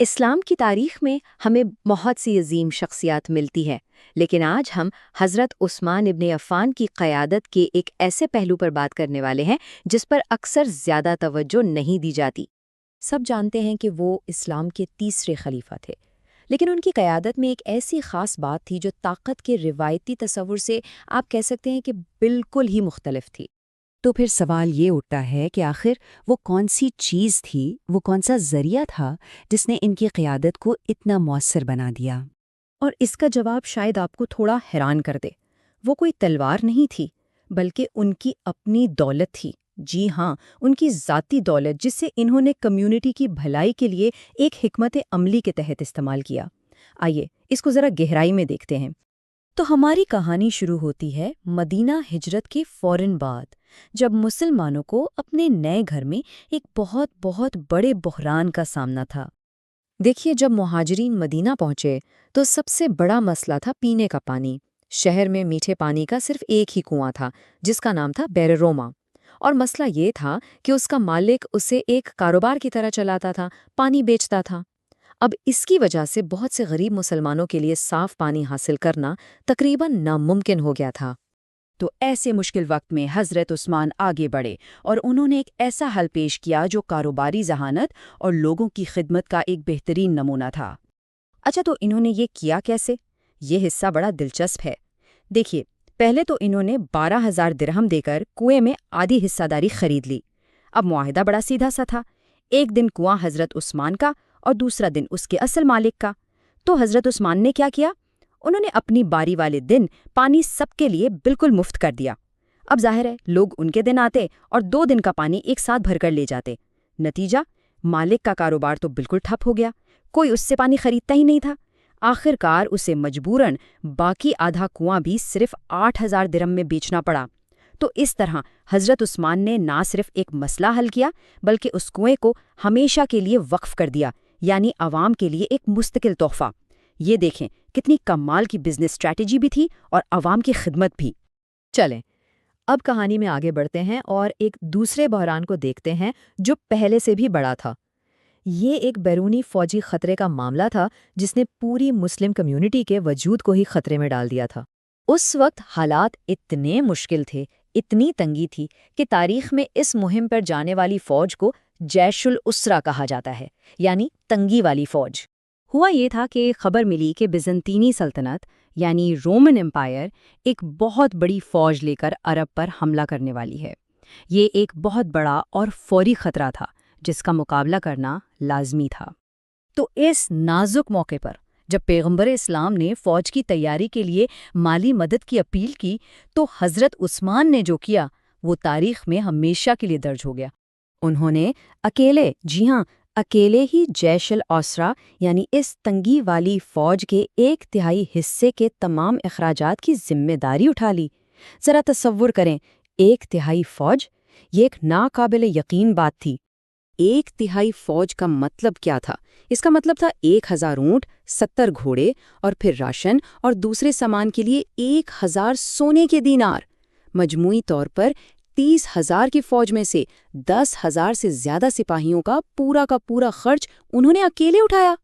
اسلام کی تاریخ میں ہمیں بہت سی عظیم شخصیات ملتی ہیں، لیکن آج ہم حضرت عثمان ابن عفان کی قیادت کے ایک ایسے پہلو پر بات کرنے والے ہیں جس پر اکثر زیادہ توجہ نہیں دی جاتی۔ سب جانتے ہیں کہ وہ اسلام کے تیسرے خلیفہ تھے، لیکن ان کی قیادت میں ایک ایسی خاص بات تھی جو طاقت کے روایتی تصور سے آپ کہہ سکتے ہیں کہ بالکل ہی مختلف تھی۔ تو پھر سوال یہ اٹھتا ہے کہ آخر وہ کون سی چیز تھی، وہ کون سا ذریعہ تھا جس نے ان کی قیادت کو اتنا مؤثر بنا دیا؟ اور اس کا جواب شاید آپ کو تھوڑا حیران کر دے۔ وہ کوئی تلوار نہیں تھی، بلکہ ان کی اپنی دولت تھی۔ جی ہاں، ان کی ذاتی دولت جس سے انہوں نے کمیونٹی کی بھلائی کے لیے ایک حکمت عملی کے تحت استعمال کیا۔ آئیے اس کو ذرا گہرائی میں دیکھتے ہیں۔ تو ہماری کہانی شروع ہوتی ہے مدینہ ہجرت کے فوراً بعد، جب مسلمانوں کو اپنے نئے گھر میں ایک بہت بڑے بحران کا سامنا تھا۔ دیکھیے، جب مہاجرین مدینہ پہنچے تو سب سے بڑا مسئلہ تھا پینے کا پانی۔ شہر میں میٹھے پانی کا صرف ایک ہی کنواں تھا جس کا نام تھا بئر روما، اور مسئلہ یہ تھا کہ اس کا مالک اسے ایک کاروبار کی طرح چلاتا تھا، پانی بیچتا تھا۔ اب اس کی وجہ سے بہت سے غریب مسلمانوں کے لیے صاف پانی حاصل کرنا تقریباً ناممکن ہو گیا تھا۔ تو ایسے مشکل وقت میں حضرت عثمان آگے بڑھے اور انہوں نے ایک ایسا حل پیش کیا جو کاروباری ذہانت اور لوگوں کی خدمت کا ایک بہترین نمونہ تھا۔ اچھا، تو انہوں نے یہ کیا کیسے؟ یہ حصہ بڑا دلچسپ ہے۔ دیکھیے، پہلے تو انہوں نے 12,000 درہم دے کر کنویں میں آدھی حصہ داری خرید لی۔ اب معاہدہ بڑا سیدھا سا تھا، ایک دن کنواں حضرت عثمان کا اور دوسرا دن اس کے اصل مالک کا۔ تو حضرت عثمان نے کیا کیا؟ انہوں نے اپنی باری والے دن پانی سب کے لیے بالکل مفت کر دیا۔ اب ظاہر ہے لوگ ان کے دن آتے اور 2 دن کا پانی ایک ساتھ بھر کر لے جاتے۔ نتیجہ، مالک کا کاروبار تو بالکل ٹھپ ہو گیا، کوئی اس سے پانی خریدتا ہی نہیں تھا۔ آخر کار اسے مجبوراً باقی آدھا کنواں بھی صرف 8,000 درہم میں بیچنا پڑا۔ تو اس طرح حضرت عثمان نے نہ صرف ایک مسئلہ حل کیا بلکہ اس کنویں کو ہمیشہ کے لیے وقف کر دیا، یعنی عوام کے لیے ایک مستقل تحفہ۔ یہ دیکھیں کتنی کمال کی بزنس اسٹریٹجی بھی تھی اور عوام کی خدمت بھی۔ چلیں اب کہانی میں آگے بڑھتے ہیں اور ایک دوسرے بحران کو دیکھتے ہیں جو پہلے سے بھی بڑا تھا۔ یہ ایک بیرونی فوجی خطرے کا معاملہ تھا جس نے پوری مسلم کمیونٹی کے وجود کو ہی خطرے میں ڈال دیا تھا۔ اس وقت حالات اتنے مشکل تھے، اتنی تنگی تھی کہ تاریخ میں اس مہم پر جانے والی فوج کو جیش الاسرا کہا جاتا ہے، یعنی تنگی والی فوج۔ ہوا یہ تھا کہ خبر ملی کہ بیزنطینی سلطنت یعنی رومن امپائر ایک بہت بڑی فوج لے کر عرب پر حملہ کرنے والی ہے۔ یہ ایک بہت بڑا اور فوری خطرہ تھا جس کا مقابلہ کرنا لازمی تھا۔ تو اس نازک موقع پر جب پیغمبر اسلام نے فوج کی تیاری کے لیے مالی مدد کی اپیل کی تو حضرت عثمان نے جو کیا وہ تاریخ میں ہمیشہ کے لیے درج ہو گیا۔ انہوں نے اکیلے، جی ہاں اکیلے ہی جیش الاسرا یعنی اس تنگی والی فوج کے 1/3 حصے کے تمام اخراجات کی ذمہ داری اٹھا لی۔ ذرا تصور کریں، 1/3 فوج، یہ ایک ناقابل یقین بات تھی۔ 1/3 فوج کا مطلب کیا تھا؟ اس کا مطلب تھا 1000 اونٹ، 70 گھوڑے اور پھر راشن اور دوسرے سامان کے لیے 1000 سونے کے دینار۔ مجموعی طور پر 30,000 کی فوج میں سے 10,000 سے زیادہ سپاہیوں کا پورا خرچ انہوں نے اکیلے اٹھایا۔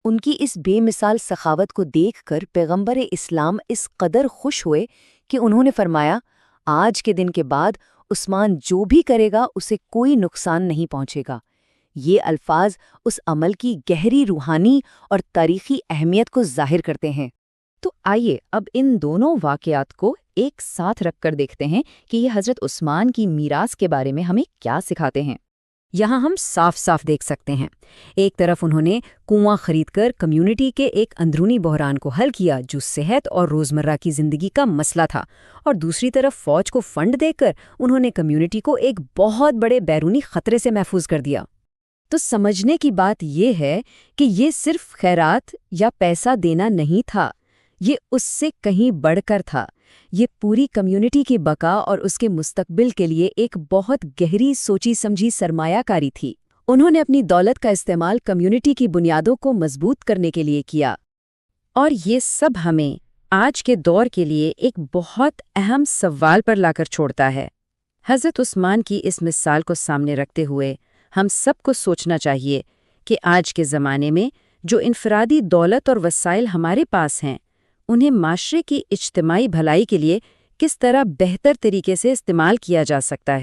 ان کی اس بے مثال سخاوت کو دیکھ کر پیغمبر اسلام اس قدر خوش ہوئے کہ انہوں نے فرمایا، آج کے دن کے بعد عثمان جو بھی کرے گا اسے کوئی نقصان نہیں پہنچے گا۔ یہ الفاظ اس عمل کی گہری روحانی اور تاریخی اہمیت کو ظاہر کرتے ہیں۔ تو آئیے اب ان دونوں واقعات کو ایک ساتھ رکھ کر دیکھتے ہیں کہ یہ حضرت عثمان کی میراث کے بارے میں ہمیں کیا سکھاتے ہیں۔ یہاں ہم صاف دیکھ سکتے ہیں، ایک طرف انہوں نے کنواں خرید کر کمیونٹی کے ایک اندرونی بحران کو حل کیا جو صحت اور روزمرہ کی زندگی کا مسئلہ تھا، اور دوسری طرف فوج کو فنڈ دے کر انہوں نے کمیونٹی کو ایک بہت بڑے بیرونی خطرے سے محفوظ کر دیا۔ تو سمجھنے کی بات یہ ہے کہ یہ صرف خیرات یا پیسہ دینا نہیں تھا، یہ اس سے کہیں بڑھ کر تھا۔ یہ پوری کمیونٹی کی بقا اور اس کے مستقبل کے لیے ایک بہت گہری سوچی سمجھی سرمایہ کاری تھی۔ انہوں نے اپنی دولت کا استعمال کمیونٹی کی بنیادوں کو مضبوط کرنے کے لیے کیا۔ اور یہ سب ہمیں آج کے دور کے لیے ایک بہت اہم سوال پر لا کر چھوڑتا ہے۔ حضرت عثمان کی اس مثال کو سامنے رکھتے ہوئے ہم سب کو سوچنا چاہیے کہ آج کے زمانے میں جو انفرادی دولت اور وسائل ہمارے پاس ہیں، انہیں معاشرے کی اجتماعی بھلائی کے لیے کس طرح بہتر طریقے سے استعمال کیا جا سکتا ہے۔